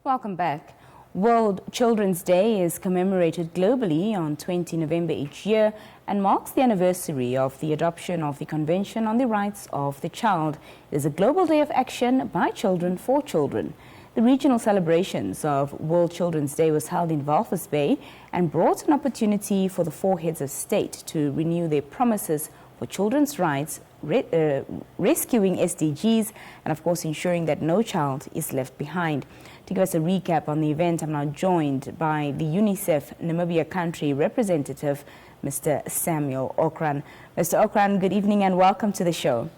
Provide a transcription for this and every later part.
Welcome back. World Children's Day is commemorated globally on 20 November each year and marks the anniversary of the adoption of the Convention on the Rights of the Child. It is a global day of action by children for children. The regional celebrations of World Children's Day was held in Walvis Bay and brought an opportunity for the four heads of state to renew their promises for children's rights, rescuing SDGs, and of course ensuring that no child is left behind. To give us a recap on the event, I'm now joined by the UNICEF Namibia country representative, Mr. Samuel Okran. Mr. Okran, good evening and welcome to the show.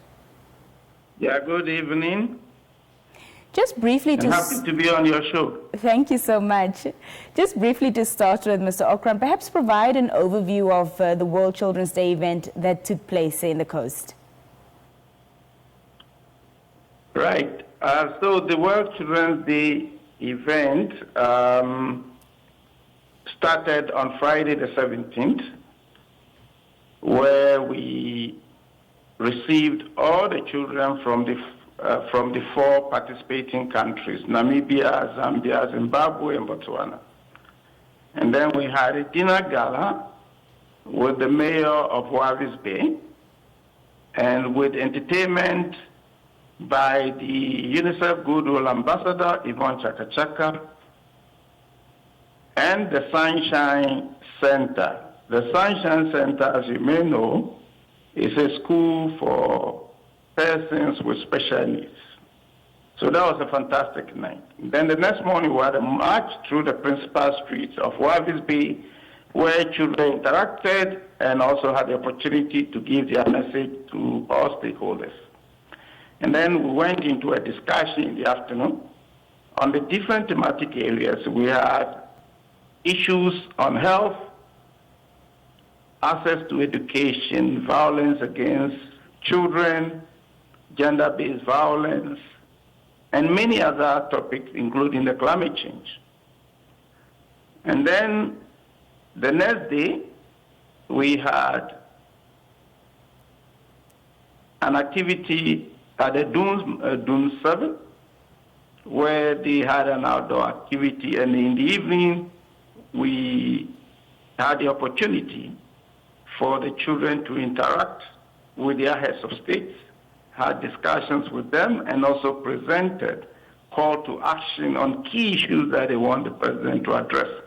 Yeah, good evening. Just briefly I'm happy to be on your show. Thank you so much. Just briefly to start with, Mr. Okran, perhaps provide an overview of the World Children's Day event that took place in the coast. Right. So the World Children's Day event started on Friday the 17th, where we received all the children from the four participating countries, Namibia, Zambia, Zimbabwe, and Botswana. And then we had a dinner gala with the mayor of Walvis Bay and with entertainment by the UNICEF Goodwill Ambassador, Yvonne Chaka, and the Sunshine Center. The Sunshine Center, as you may know, is a school for persons with special needs. So that was a fantastic night. Then the next morning we had a march through the principal streets of Walvis Bay where children interacted and also had the opportunity to give their message to all stakeholders. And then we went into a discussion in the afternoon on the different thematic areas. We had issues on health, access to education, violence against children, gender-based violence, and many other topics, including the climate change. And then the next day, we had an activity at the Dune 7, where they had an outdoor activity, and in the evening, we had the opportunity for the children to interact with their heads of states, had discussions with them, and also presented call to action on key issues that they want the president to address.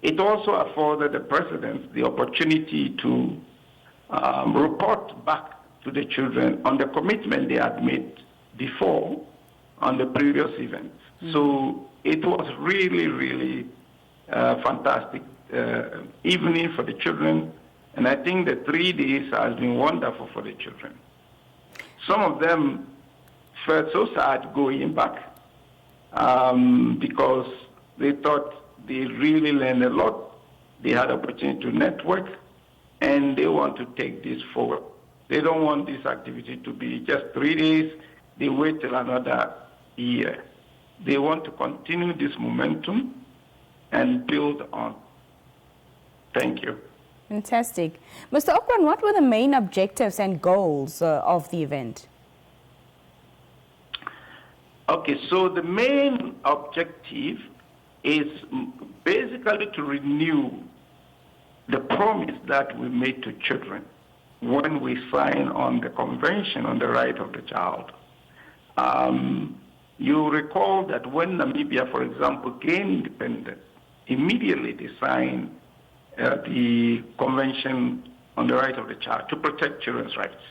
It also afforded the president the opportunity to report back to the children on the commitment they had made before on the previous events. Mm-hmm. So it was really, really fantastic evening for the children, and I think the 3 days has been wonderful for the children. Some of them felt so sad going back because they thought they really learned a lot. They had opportunity to network, and they want to take this forward. They don't want this activity to be just 3 days. They wait till another year. They want to continue this momentum and build on. Thank you. Fantastic. Mr. Okran, what were the main objectives and goals of the event? Okay, so the main objective is basically to renew the promise that we made to children when we signed on the Convention on the Right of the Child. You recall that when Namibia, for example, gained independence, immediately they signed the Convention on the Right of the Child to protect children's rights.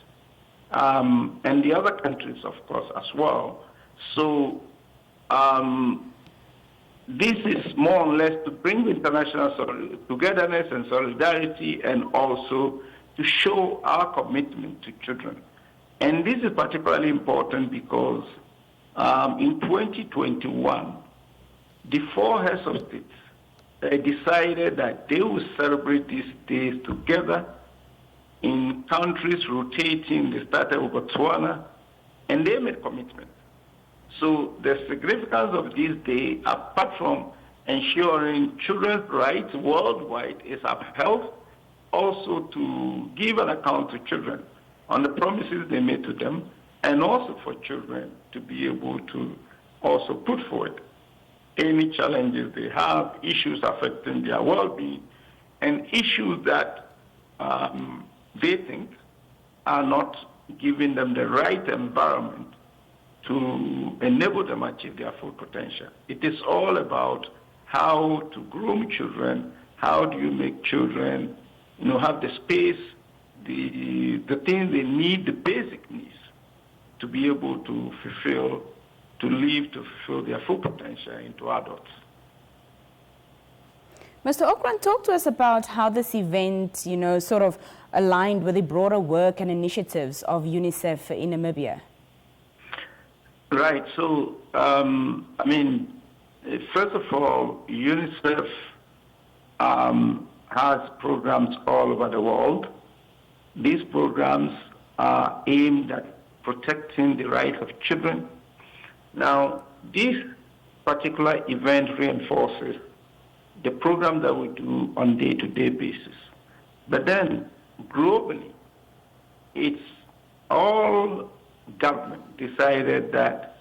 And the other countries, of course, as well. So this is more or less to bring international togetherness and solidarity, and also to show our commitment to children. And this is particularly important because in 2021, the four heads of states decided that they will celebrate these days together in countries rotating. They started with Botswana, and they made commitments. So the significance of this day, apart from ensuring children's rights worldwide, is upheld, also to give an account to children on the promises they made to them, and also for children to be able to also put forward any challenges they have, issues affecting their well-being, and issues that they think are not giving them the right environment to enable them achieve their full potential. It is all about how to groom children, how do you make children, have the space, the things they need, the basic needs to be able to fulfill their full potential into adults. Mr. Okran, talk to us about how this event, sort of aligned with the broader work and initiatives of UNICEF in Namibia. Right. So, first of all, UNICEF has programs all over the world. These programs are aimed at protecting the rights of children. Now, this particular event reinforces the program that we do on a day-to-day basis. But then, globally, it's all government decided that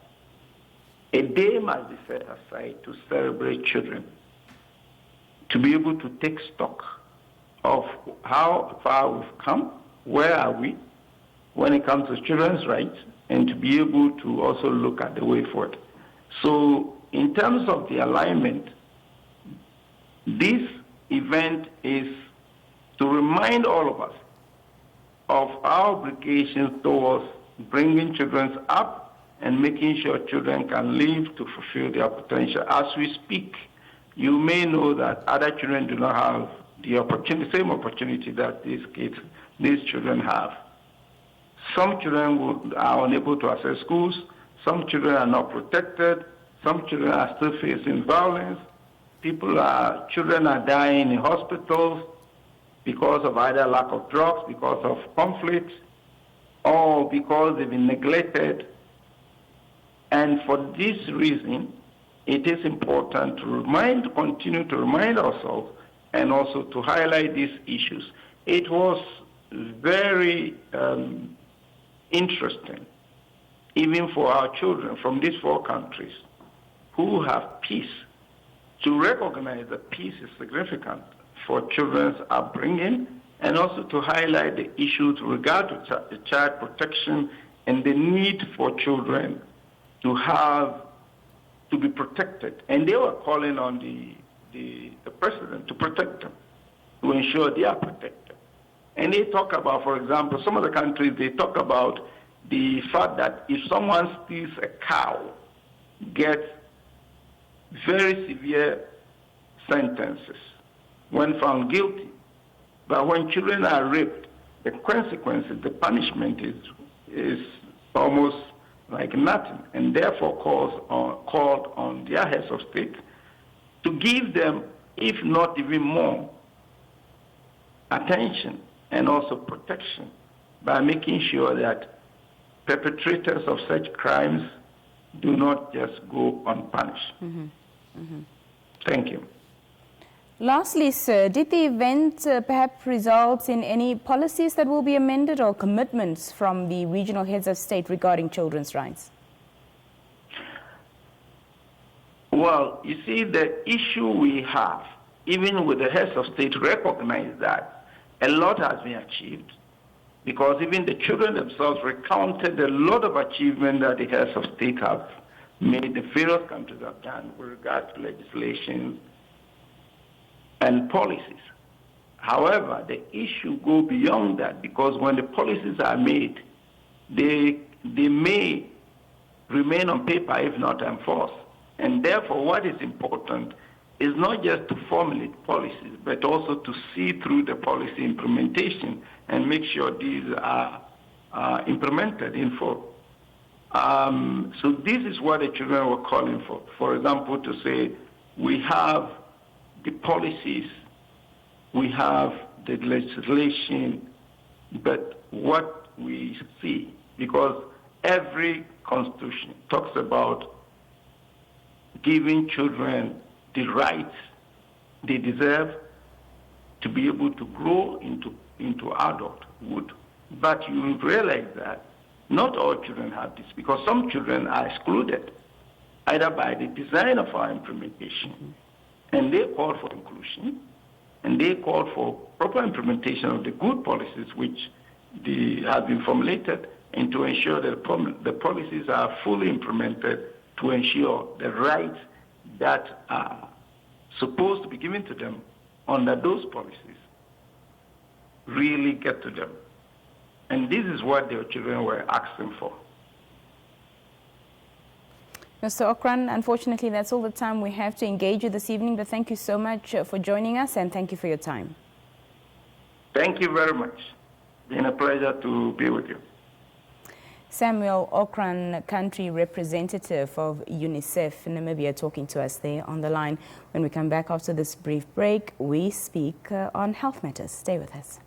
a day must be set aside to celebrate children, to be able to take stock of how far we've come, where are we when it comes to children's rights, and to be able to also look at the way forward. So in terms of the alignment, this event is to remind all of us of our obligations towards bringing children up and making sure children can live to fulfill their potential. As we speak, you may know that other children do not have the same opportunity that these children have. Some children are unable to access schools. Some children are not protected. Some children are still facing violence. Children are dying in hospitals because of either lack of drugs, because of conflict, or because they've been neglected. And for this reason, it is important to continue to remind ourselves and also to highlight these issues. It was very interesting, even for our children from these 4 countries who have peace, to recognize that peace is significant for children's upbringing, and also to highlight the issues with regard to child protection and the need for children to be protected. And they were calling on the president to protect them, to ensure they are protected. And they talk about, for example, some of the countries, they talk about the fact that if someone steals a cow, gets very severe sentences when found guilty. But when children are raped, the consequences, the punishment is almost like nothing, and therefore called on their heads of state to give them, if not even more, attention and also protection by making sure that perpetrators of such crimes do not just go unpunished. Thank you. Lastly, sir, did the event perhaps result in any policies that will be amended or commitments from the regional heads of state regarding children's rights? Well, you see, the issue we have, even with the heads of state, recognize that a lot has been achieved, because even the children themselves recounted a lot of achievement that the heads of state have made, the various countries have done with regard to legislation and policies. However, the issue goes beyond that, because when the policies are made, they may remain on paper if not enforced. And therefore, what is important is not just to formulate policies, but also to see through the policy implementation and make sure these are implemented in full. So this is what the children were calling for. For example, to say we have the policies, we have the legislation, but what we see, because every constitution talks about giving children the rights they deserve to be able to grow into adulthood. But you realize that not all children have this, because some children are excluded. either by the design of our implementation, and they called for inclusion, and they called for proper implementation of the good policies which have been formulated, and to ensure that the policies are fully implemented to ensure the rights that are supposed to be given to them under those policies really get to them. And this is what their children were asking for. Mr. Okran, unfortunately, that's all the time we have to engage you this evening, but thank you so much for joining us, and thank you for your time. Thank you very much. It's been a pleasure to be with you. Samuel Okran, country representative of UNICEF Namibia, talking to us there on the line. When we come back after this brief break, we speak on health matters. Stay with us.